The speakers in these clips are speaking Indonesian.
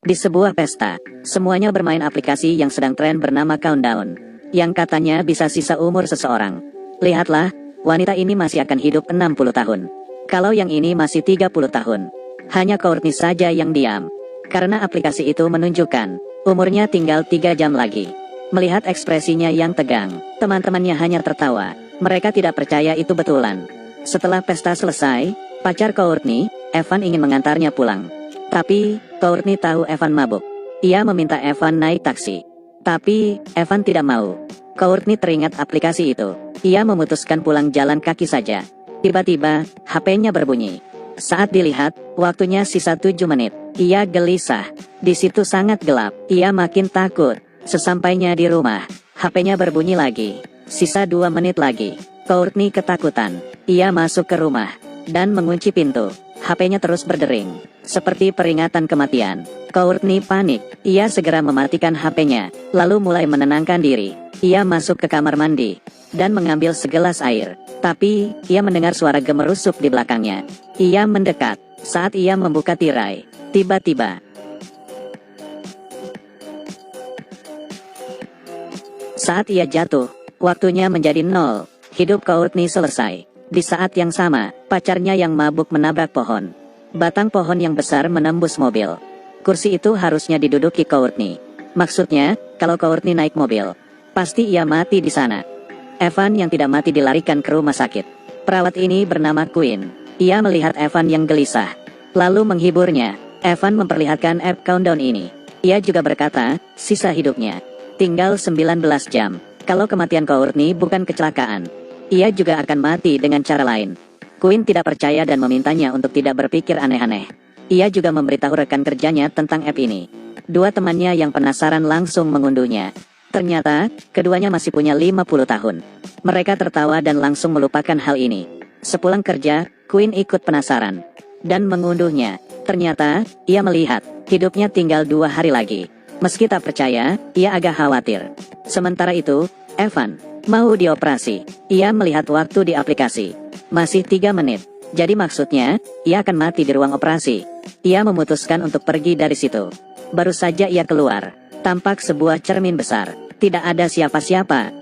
Di sebuah pesta, semuanya bermain aplikasi yang sedang tren bernama Countdown, yang katanya bisa sisa umur seseorang. Lihatlah, wanita ini masih akan hidup 60 tahun. Kalau yang ini masih 30 tahun. Hanya Courtney saja yang diam. Karena aplikasi itu menunjukkan, umurnya tinggal 3 jam lagi. Melihat ekspresinya yang tegang, teman-temannya hanya tertawa. Mereka tidak percaya itu betulan. Setelah pesta selesai, pacar Courtney, Evan ingin mengantarnya pulang. Tapi, Courtney tahu Evan mabuk. Ia meminta Evan naik taksi. Tapi, Evan tidak mau. Courtney teringat aplikasi itu. Ia memutuskan pulang jalan kaki saja. Tiba-tiba, HP-nya berbunyi. Saat dilihat, waktunya sisa 7 menit. Ia gelisah. Di situ sangat gelap. Ia makin takut. Sesampainya di rumah, HP-nya berbunyi lagi. Sisa 2 menit lagi. Courtney ketakutan. Ia masuk ke rumah dan mengunci pintu. HP-nya terus berdering, seperti peringatan kematian. Courtney panik. Ia segera mematikan HP-nya, lalu mulai menenangkan diri. Ia masuk ke kamar mandi dan mengambil segelas air. Tapi, ia mendengar suara gemerusuk di belakangnya. Ia mendekat. Saat ia membuka tirai, tiba-tiba saat ia jatuh, waktunya menjadi 0. Hidup Courtney selesai. Di saat yang sama, pacarnya yang mabuk menabrak pohon. Batang pohon yang besar menembus mobil. Kursi itu harusnya diduduki Courtney. Maksudnya, kalau Courtney naik mobil, pasti ia mati di sana. Evan yang tidak mati dilarikan ke rumah sakit. Perawat ini bernama Quinn. Ia melihat Evan yang gelisah, lalu menghiburnya. Evan memperlihatkan app Countdown ini. Ia juga berkata, sisa hidupnya tinggal 19 jam. Kalau kematian Courtney bukan kecelakaan, ia juga akan mati dengan cara lain. Quinn tidak percaya dan memintanya untuk tidak berpikir aneh-aneh. Ia juga memberitahu rekan kerjanya tentang app ini. Dua temannya yang penasaran langsung mengunduhnya. Ternyata, keduanya masih punya 50 tahun. Mereka tertawa dan langsung melupakan hal ini. Sepulang kerja, Quinn ikut penasaran dan mengunduhnya. Ternyata, ia melihat, hidupnya tinggal 2 hari lagi. Meski tak percaya, ia agak khawatir. Sementara itu, Evan mau dioperasi. Ia melihat waktu di aplikasi. Masih 3 menit. Jadi maksudnya, ia akan mati di ruang operasi. Ia memutuskan untuk pergi dari situ. Baru saja ia keluar, tampak sebuah cermin besar. Tidak ada siapa-siapa.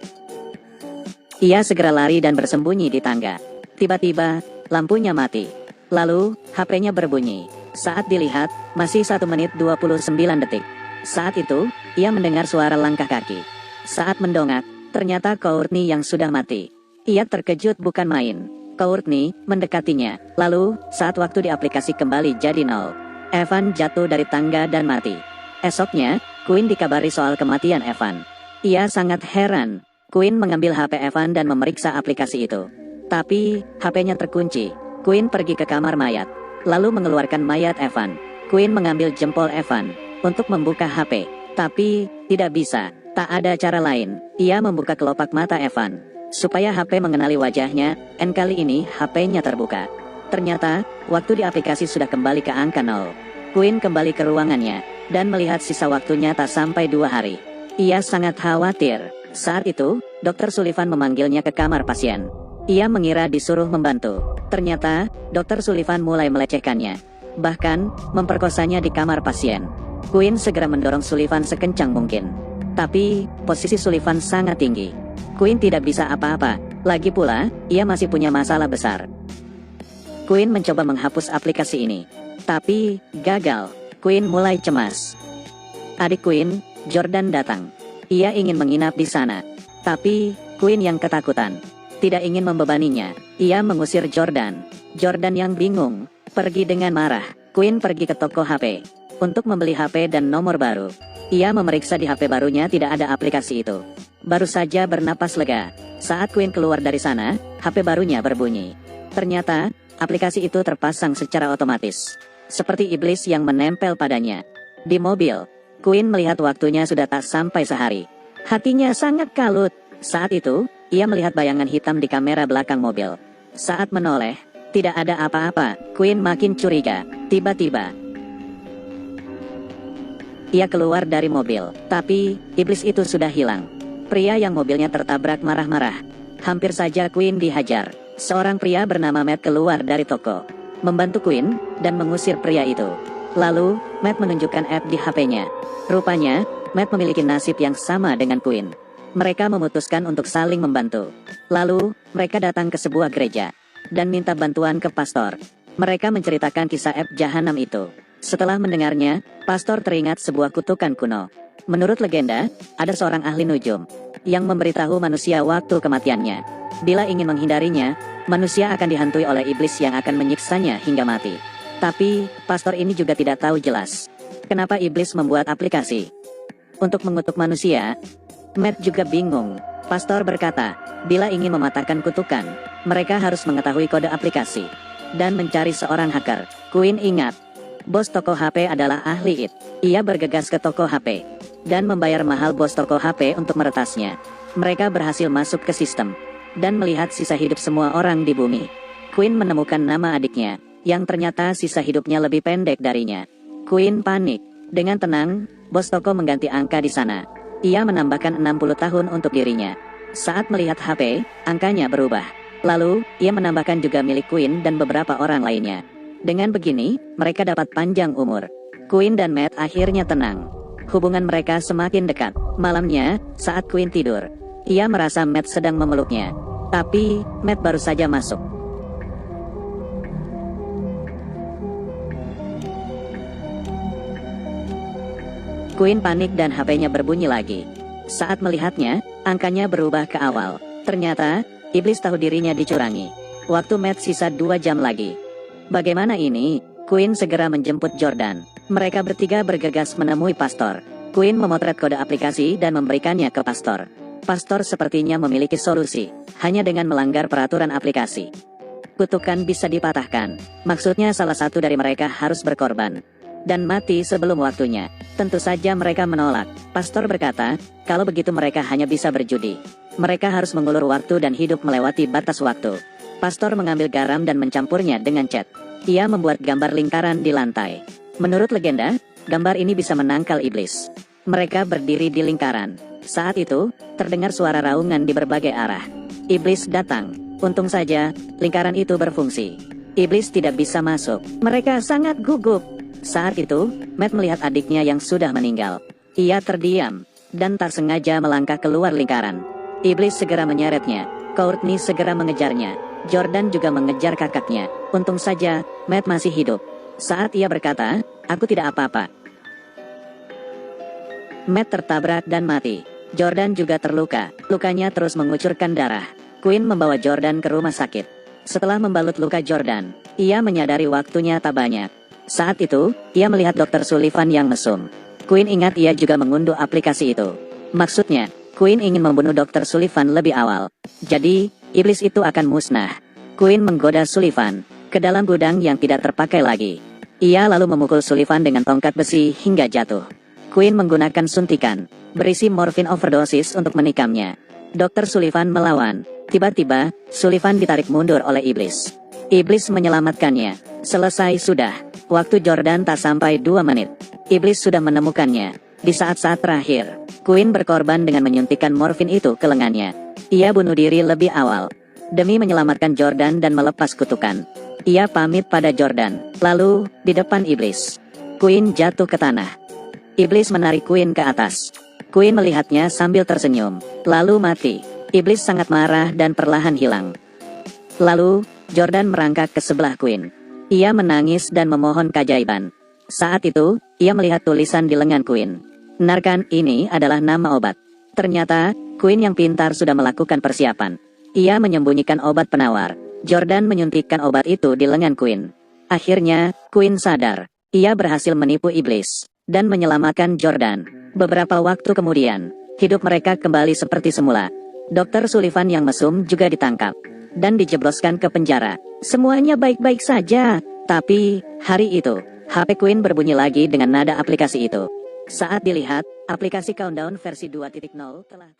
Ia segera lari dan bersembunyi di tangga. Tiba-tiba, lampunya mati. Lalu, HP-nya berbunyi. Saat dilihat, masih 1 menit 29 detik. Saat itu, ia mendengar suara langkah kaki. Saat mendongak, ternyata Courtney yang sudah mati. Ia terkejut bukan main. Courtney mendekatinya. Lalu, saat waktu di aplikasi kembali jadi 0. Evan jatuh dari tangga dan mati. Esoknya, Quinn dikabari soal kematian Evan. Ia sangat heran. Quinn mengambil HP Evan dan memeriksa aplikasi itu. Tapi, HP-nya terkunci. Quinn pergi ke kamar mayat, lalu mengeluarkan mayat Evan. Quinn mengambil jempol Evan untuk membuka HP. Tapi, tidak bisa. Tak ada cara lain. Ia membuka kelopak mata Evan supaya HP mengenali wajahnya, dan kali ini HP-nya terbuka. Ternyata, waktu di aplikasi sudah kembali ke angka 0. Quinn kembali ke ruangannya, dan melihat sisa waktunya tak sampai 2 hari. Ia sangat khawatir. Saat itu, Dr. Sullivan memanggilnya ke kamar pasien. Ia mengira disuruh membantu. Ternyata, Dr. Sullivan mulai melecehkannya. Bahkan, memperkosanya di kamar pasien. Quinn segera mendorong Sullivan sekencang mungkin. Tapi, posisi Sullivan sangat tinggi. Quinn tidak bisa apa-apa. Lagi pula, ia masih punya masalah besar. Quinn mencoba menghapus aplikasi ini. Tapi, gagal. Quinn mulai cemas. Adik Quinn, Jordan datang. Ia ingin menginap di sana. Tapi, Quinn yang ketakutan. Tidak ingin membebaninya. Ia mengusir Jordan. Jordan yang bingung, pergi dengan marah. Quinn pergi ke toko HP untuk membeli HP dan nomor baru. Ia memeriksa di HP barunya tidak ada aplikasi itu. Baru saja bernapas lega. Saat Quinn keluar dari sana, HP barunya berbunyi. Ternyata, aplikasi itu terpasang secara otomatis. Seperti iblis yang menempel padanya. Di mobil, Quinn melihat waktunya sudah tak sampai sehari. Hatinya sangat kalut. Saat itu, ia melihat bayangan hitam di kamera belakang mobil. Saat menoleh, tidak ada apa-apa. Quinn makin curiga. Tiba-tiba, ia keluar dari mobil. Tapi, iblis itu sudah hilang. Pria yang mobilnya tertabrak marah-marah. Hampir saja Quinn dihajar. Seorang pria bernama Matt keluar dari toko, membantu Quinn, dan mengusir pria itu. Lalu, Matt menunjukkan app di HP-nya. Rupanya, Matt memiliki nasib yang sama dengan Quinn. Mereka memutuskan untuk saling membantu. Lalu, mereka datang ke sebuah gereja dan minta bantuan ke pastor. Mereka menceritakan kisah app jahanam itu. Setelah mendengarnya, pastor teringat sebuah kutukan kuno. Menurut legenda, ada seorang ahli nujum yang memberitahu manusia waktu kematiannya. Bila ingin menghindarinya, manusia akan dihantui oleh iblis yang akan menyiksanya hingga mati. Tapi, pastor ini juga tidak tahu jelas kenapa iblis membuat aplikasi untuk mengutuk manusia. Matt juga bingung. Pastor berkata, bila ingin mematahkan kutukan, mereka harus mengetahui kode aplikasi dan mencari seorang hacker. Quinn ingat, bos toko HP adalah ahli IT. Ia bergegas ke toko HP dan membayar mahal bos toko HP untuk meretasnya. Mereka berhasil masuk ke sistem dan melihat sisa hidup semua orang di bumi. Quinn menemukan nama adiknya, yang ternyata sisa hidupnya lebih pendek darinya. Quinn panik. Dengan tenang, bos toko mengganti angka di sana. Ia menambahkan 60 tahun untuk dirinya. Saat melihat HP, angkanya berubah. Lalu, ia menambahkan juga milik Quinn dan beberapa orang lainnya. Dengan begini, mereka dapat panjang umur. Quinn dan Matt akhirnya tenang. Hubungan mereka semakin dekat. Malamnya, saat Quinn tidur, ia merasa Matt sedang memeluknya. Tapi, Matt baru saja masuk. Quinn panik dan HP-nya berbunyi lagi. Saat melihatnya, angkanya berubah ke awal. Ternyata, iblis tahu dirinya dicurangi. Waktu Matt sisa 2 jam lagi. Bagaimana ini? Quinn segera menjemput Jordan. Mereka bertiga bergegas menemui pastor. Quinn memotret kode aplikasi dan memberikannya ke pastor. Pastor sepertinya memiliki solusi, hanya dengan melanggar peraturan aplikasi. Kutukan bisa dipatahkan. Maksudnya salah satu dari mereka harus berkorban dan mati sebelum waktunya. Tentu saja mereka menolak. Pastor berkata, kalau begitu mereka hanya bisa berjudi. Mereka harus mengulur waktu dan hidup melewati batas waktu. Pastor mengambil garam dan mencampurnya dengan cat. Ia membuat gambar lingkaran di lantai. Menurut legenda, gambar ini bisa menangkal iblis. Mereka berdiri di lingkaran. Saat itu, terdengar suara raungan di berbagai arah. Iblis datang. Untung saja, lingkaran itu berfungsi. Iblis tidak bisa masuk. Mereka sangat gugup. Saat itu, Matt melihat adiknya yang sudah meninggal. Ia terdiam dan tak sengaja melangkah keluar lingkaran. Iblis segera menyeretnya. Courtney segera mengejarnya. Jordan juga mengejar kakaknya. Untung saja, Matt masih hidup. Saat ia berkata, aku tidak apa-apa. Matt tertabrak dan mati. Jordan juga terluka. Lukanya terus mengucurkan darah. Quinn membawa Jordan ke rumah sakit. Setelah membalut luka Jordan, ia menyadari waktunya tak banyak. Saat itu, ia melihat Dr. Sullivan yang mesum. Quinn ingat ia juga mengunduh aplikasi itu. Maksudnya, Quinn ingin membunuh Dr. Sullivan lebih awal. Jadi, iblis itu akan musnah. Quinn menggoda Sullivan ke dalam gudang yang tidak terpakai lagi. Ia lalu memukul Sullivan dengan tongkat besi hingga jatuh. Quinn menggunakan suntikan berisi morfin overdosis untuk menikamnya. Dr. Sullivan melawan. Tiba-tiba, Sullivan ditarik mundur oleh iblis. Iblis menyelamatkannya. Selesai sudah. Waktu Jordan tak sampai 2 menit. Iblis sudah menemukannya. Di saat-saat terakhir, Quinn berkorban dengan menyuntikkan morfin itu ke lengannya. Ia bunuh diri lebih awal demi menyelamatkan Jordan dan melepas kutukan. Ia pamit pada Jordan. Lalu, di depan iblis, Quinn jatuh ke tanah. Iblis menarik Quinn ke atas. Quinn melihatnya sambil tersenyum. Lalu mati. Iblis sangat marah dan perlahan hilang. Lalu, Jordan merangkak ke sebelah Quinn. Ia menangis dan memohon keajaiban. Saat itu, ia melihat tulisan di lengan Quinn. Narcan ini adalah nama obat. Ternyata, Quinn yang pintar sudah melakukan persiapan. Ia menyembunyikan obat penawar. Jordan menyuntikkan obat itu di lengan Quinn. Akhirnya, Quinn sadar. Ia berhasil menipu iblis dan menyelamatkan Jordan. Beberapa waktu kemudian, hidup mereka kembali seperti semula. Dr. Sullivan yang mesum juga ditangkap dan dijebloskan ke penjara. Semuanya baik-baik saja. Tapi, hari itu, HP Quinn berbunyi lagi dengan nada aplikasi itu. Saat dilihat, aplikasi Countdown versi 2.0 telah